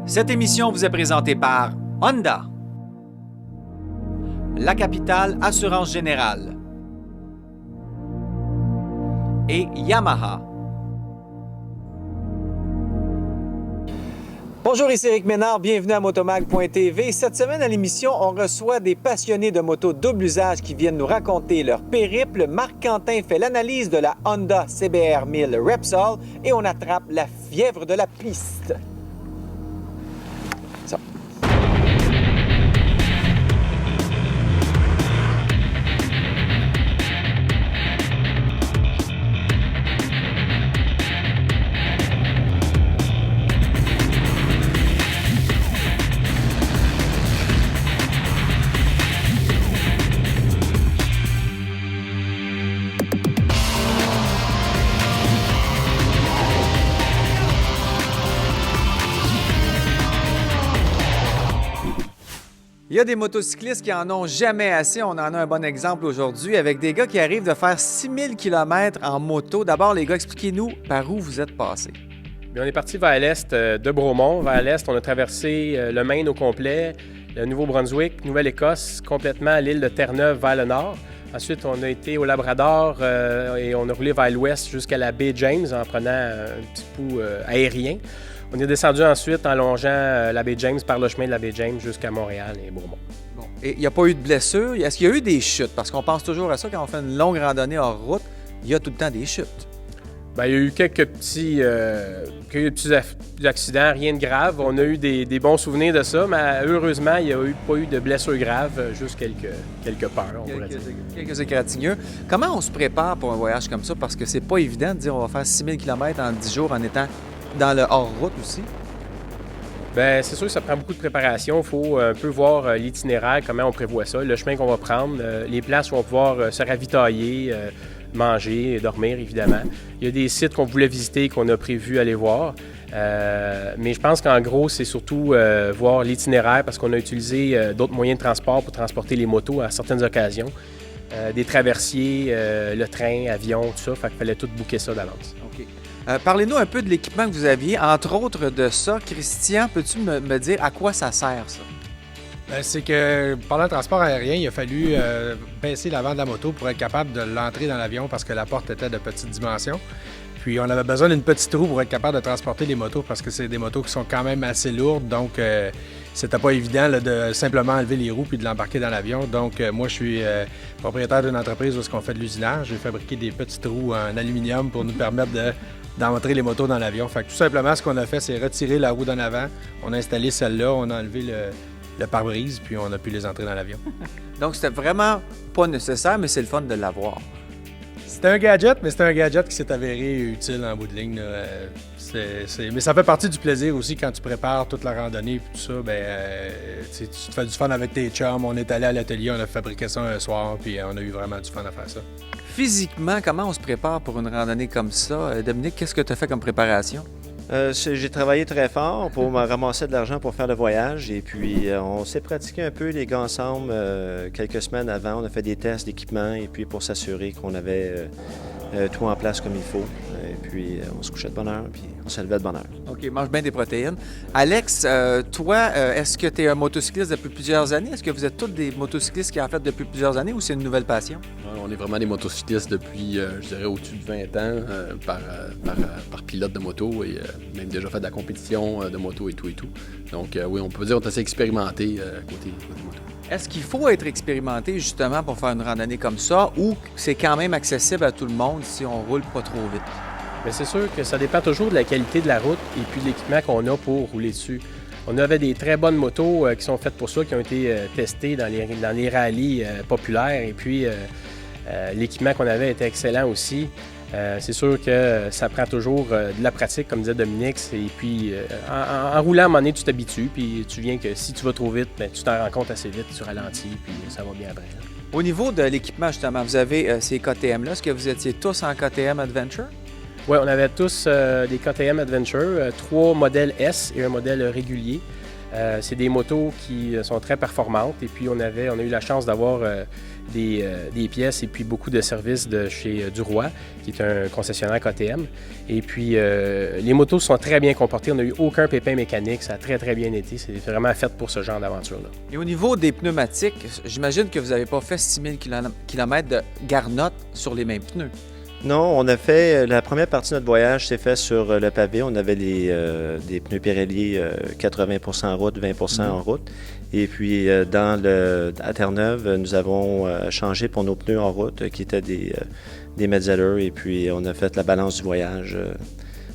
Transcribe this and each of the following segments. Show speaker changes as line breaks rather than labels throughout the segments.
Cette émission vous est présentée par Honda, La Capitale Assurance Générale et Yamaha. Bonjour, ici Éric Ménard, bienvenue à Motomag.tv. Cette semaine à l'émission, on reçoit des passionnés de moto double usage qui viennent nous raconter leur périple. Marc Quentin fait l'analyse de la Honda CBR 1000 Repsol et on attrape la fièvre de la piste. Ça. Il y a des motocyclistes qui en ont jamais assez. On en a un bon exemple aujourd'hui avec des gars qui arrivent de faire 6000 km en moto. D'abord, les gars, expliquez-nous par où vous êtes passés.
Bien, on est parti vers l'est de Bromont. Vers l'est, on a traversé le Maine au complet, le Nouveau-Brunswick, Nouvelle-Écosse, complètement l'île de Terre-Neuve vers le nord. Ensuite, on a été au Labrador et on a roulé vers l'ouest jusqu'à la baie James en prenant un petit bout aérien. On est descendu ensuite en longeant la baie James par le chemin de la baie James jusqu'à Montréal et Bromont.
Bon. Et il n'y a pas eu de blessures? Est-ce qu'il y a eu des chutes? Parce qu'on pense toujours à ça quand on fait une longue randonnée hors route. Il y a tout le temps des chutes.
Bien, il y a eu quelques petits accidents, rien de grave. On a eu des bons souvenirs de ça, mais heureusement, il n'y a pas eu de blessures graves, juste quelques peurs, on pourrait dire.
Quelques égratignures. Comment on se prépare pour un voyage comme ça? Parce que c'est pas évident de dire on va faire 6000 km en 10 jours en étant dans le hors-route aussi.
Bien, c'est sûr que ça prend beaucoup de préparation. Il faut un peu voir l'itinéraire, comment on prévoit ça, le chemin qu'on va prendre, les places où on va pouvoir se ravitailler, manger, dormir, évidemment. Il y a des sites qu'on voulait visiter, qu'on a prévu aller voir. Mais je pense qu'en gros, c'est surtout voir l'itinéraire parce qu'on a utilisé d'autres moyens de transport pour transporter les motos à certaines occasions. Des traversiers, le train, avion, tout ça. Fait qu'il fallait tout booker ça d'avance.
OK. Parlez-nous un peu de l'équipement que vous aviez. Entre autres de ça, Christian, peux-tu me dire à quoi ça sert, ça?
Bien, c'est que pendant le transport aérien, il a fallu baisser l'avant de la moto pour être capable de l'entrer dans l'avion parce que la porte était de petite dimension. Puis on avait besoin d'une petite roue pour être capable de transporter les motos parce que c'est des motos qui sont quand même assez lourdes. Donc, c'était pas évident là, de simplement enlever les roues puis de l'embarquer dans l'avion. Donc, moi, je suis propriétaire d'une entreprise où on fait de l'usinage. J'ai fabriqué des petites roues en aluminium pour nous permettre d'entrer les motos dans l'avion. Fait que tout simplement, ce qu'on a fait, c'est retirer la roue d'en avant. On a installé celle-là, on a enlevé le pare-brise, puis on a pu les entrer dans l'avion.
Donc, c'était vraiment pas nécessaire, mais c'est le fun de l'avoir.
C'était un gadget, mais c'est un gadget qui s'est avéré utile en bout de ligne. Mais ça fait partie du plaisir aussi quand tu prépares toute la randonnée et tout ça. Tu te fais du fun avec tes chums. On est allé à l'atelier, on a fabriqué ça un soir, puis on a eu vraiment du fun à faire ça.
Physiquement, comment on se prépare pour une randonnée comme ça? Dominique, qu'est-ce que tu as fait comme préparation?
J'ai travaillé très fort pour me ramasser de l'argent pour faire le voyage et puis on s'est pratiqué un peu les gars ensemble quelques semaines avant. On a fait des tests d'équipement et puis pour s'assurer qu'on avait tout en place comme il faut. Et puis on se couchait de bonne heure puis on se levait de bonne heure.
OK, mange bien des protéines. Alex, toi, est-ce que tu es un motocycliste depuis plusieurs années? Est-ce que vous êtes tous des motocyclistes qui en fait depuis plusieurs années ou c'est une nouvelle passion?
On est vraiment des motocyclistes depuis, je dirais, au-dessus de 20 ans par pilote de moto et même déjà fait de la compétition de moto et tout et tout. Donc oui, on peut dire qu'on est assez expérimenté côté moto.
Est-ce qu'il faut être expérimenté justement pour faire une randonnée comme ça ou c'est quand même accessible à tout le monde si on roule pas trop vite?
Bien, c'est sûr que ça dépend toujours de la qualité de la route et puis de l'équipement qu'on a pour rouler dessus. On avait des très bonnes motos qui sont faites pour ça, qui ont été testées dans les rallyes populaires et puis l'équipement qu'on avait était excellent aussi. C'est sûr que ça prend toujours de la pratique, comme disait Dominique, et puis en roulant, à un moment donné, tu t'habitues, puis tu viens que si tu vas trop vite, bien, tu t'en rends compte assez vite, tu ralentis, puis ça va bien après. Là.
Au niveau de l'équipement, justement, vous avez ces KTM-là. Est-ce que vous étiez tous en KTM Adventure?
Oui, on avait tous des KTM Adventure, 3 modèles S et un modèle régulier. C'est des motos qui sont très performantes et puis on a eu la chance d'avoir des pièces et puis beaucoup de services de chez Duroy, qui est un concessionnaire KTM. Et puis, les motos sont très bien comportées. On n'a eu aucun pépin mécanique. Ça a très, très bien été. C'est vraiment fait pour ce genre d'aventure-là.
Et au niveau des pneumatiques, j'imagine que vous n'avez pas fait 6000 km de garnotte sur les mêmes pneus.
Non, on a fait, la première partie de notre voyage s'est fait sur le pavé. On avait des pneus Pirelli 80% en route, 20% en route. Et puis, à Terre-Neuve, nous avons changé pour nos pneus en route, qui étaient des Metzeler. Et puis, on a fait la balance du voyage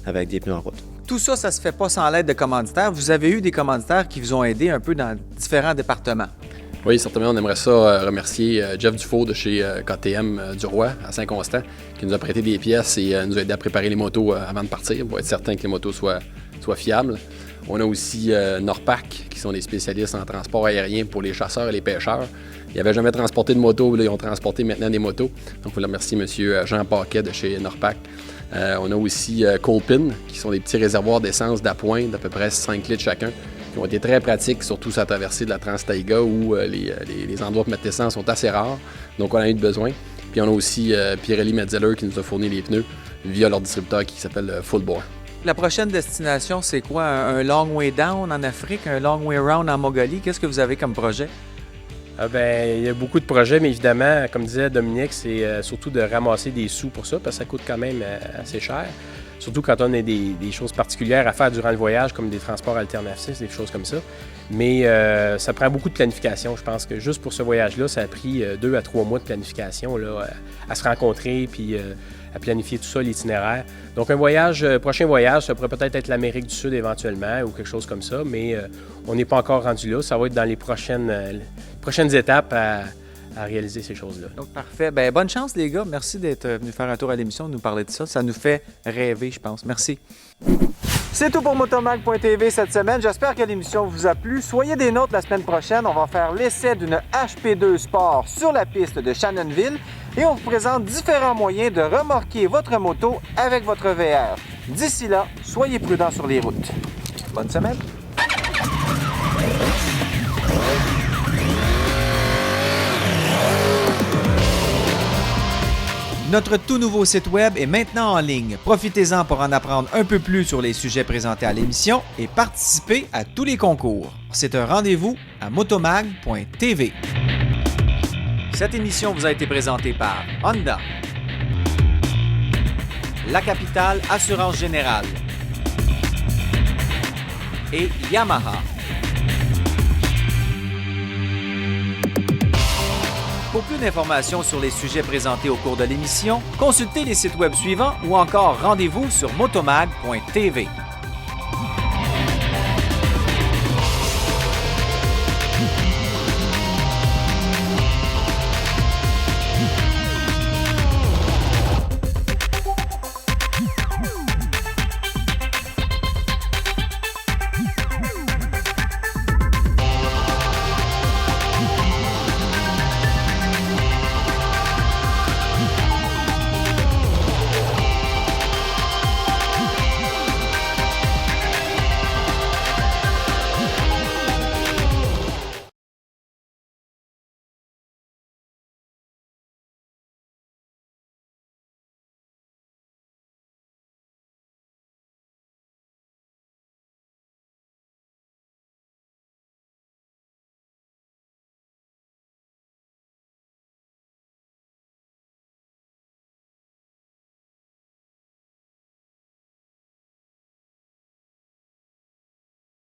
avec des pneus en route.
Tout ça, ça se fait pas sans l'aide de commanditaires. Vous avez eu des commanditaires qui vous ont aidé un peu dans différents départements.
Oui, certainement, on aimerait ça remercier Jeff Dufault de chez KTM Duroy à Saint-Constant, qui nous a prêté des pièces et nous a aidé à préparer les motos avant de partir pour être certain que les motos soient fiables. On a aussi Norpac, qui sont des spécialistes en transport aérien pour les chasseurs et les pêcheurs. Ils n'avaient jamais transporté de moto, là, ils ont transporté maintenant des motos. Donc, il faut remercier M. Jean Paquet de chez Norpac. On a aussi Colpin, qui sont des petits réservoirs d'essence d'appoint d'à peu près 5 litres chacun, qui ont été très pratiques, surtout sur la traversée de la Trans-Taïga où les endroits pour mettre l'essence sont assez rares. Donc, on a eu besoin. Puis, on a aussi Pirelli Metzeler qui nous a fourni les pneus via leur distributeur qui s'appelle Fullbore.
La prochaine destination, c'est quoi? Un long way down en Afrique, un long way round en Mongolie? Qu'est-ce que vous avez comme projet?
Il y a beaucoup de projets, mais évidemment, comme disait Dominique, c'est surtout de ramasser des sous pour ça, parce que ça coûte quand même assez cher. Surtout quand on a des choses particulières à faire durant le voyage, comme des transports alternatifs, des choses comme ça. Mais ça prend beaucoup de planification. Je pense que juste pour ce voyage-là, ça a pris 2 à 3 mois de planification là, à se rencontrer puis à planifier tout ça, l'itinéraire. Donc un prochain voyage, ça pourrait peut-être être l'Amérique du Sud éventuellement ou quelque chose comme ça, mais on n'est pas encore rendu là. Ça va être dans les prochaines étapes à réaliser ces choses-là.
Donc, parfait. Bonne chance, les gars. Merci d'être venus faire un tour à l'émission, nous parler de ça. Ça nous fait rêver, je pense. Merci. C'est tout pour Motomag.tv cette semaine. J'espère que l'émission vous a plu. Soyez des nôtres la semaine prochaine. On va faire l'essai d'une HP2 Sport sur la piste de Shannonville et on vous présente différents moyens de remorquer votre moto avec votre VR. D'ici là, soyez prudents sur les routes. Bonne semaine! Notre tout nouveau site web est maintenant en ligne. Profitez-en pour en apprendre un peu plus sur les sujets présentés à l'émission et participer à tous les concours. C'est un rendez-vous à motomag.tv. Cette émission vous a été présentée par Honda, La Capitale Assurance Générale et Yamaha. Pour plus d'informations sur les sujets présentés au cours de l'émission, consultez les sites web suivants ou encore rendez-vous sur motomag.tv.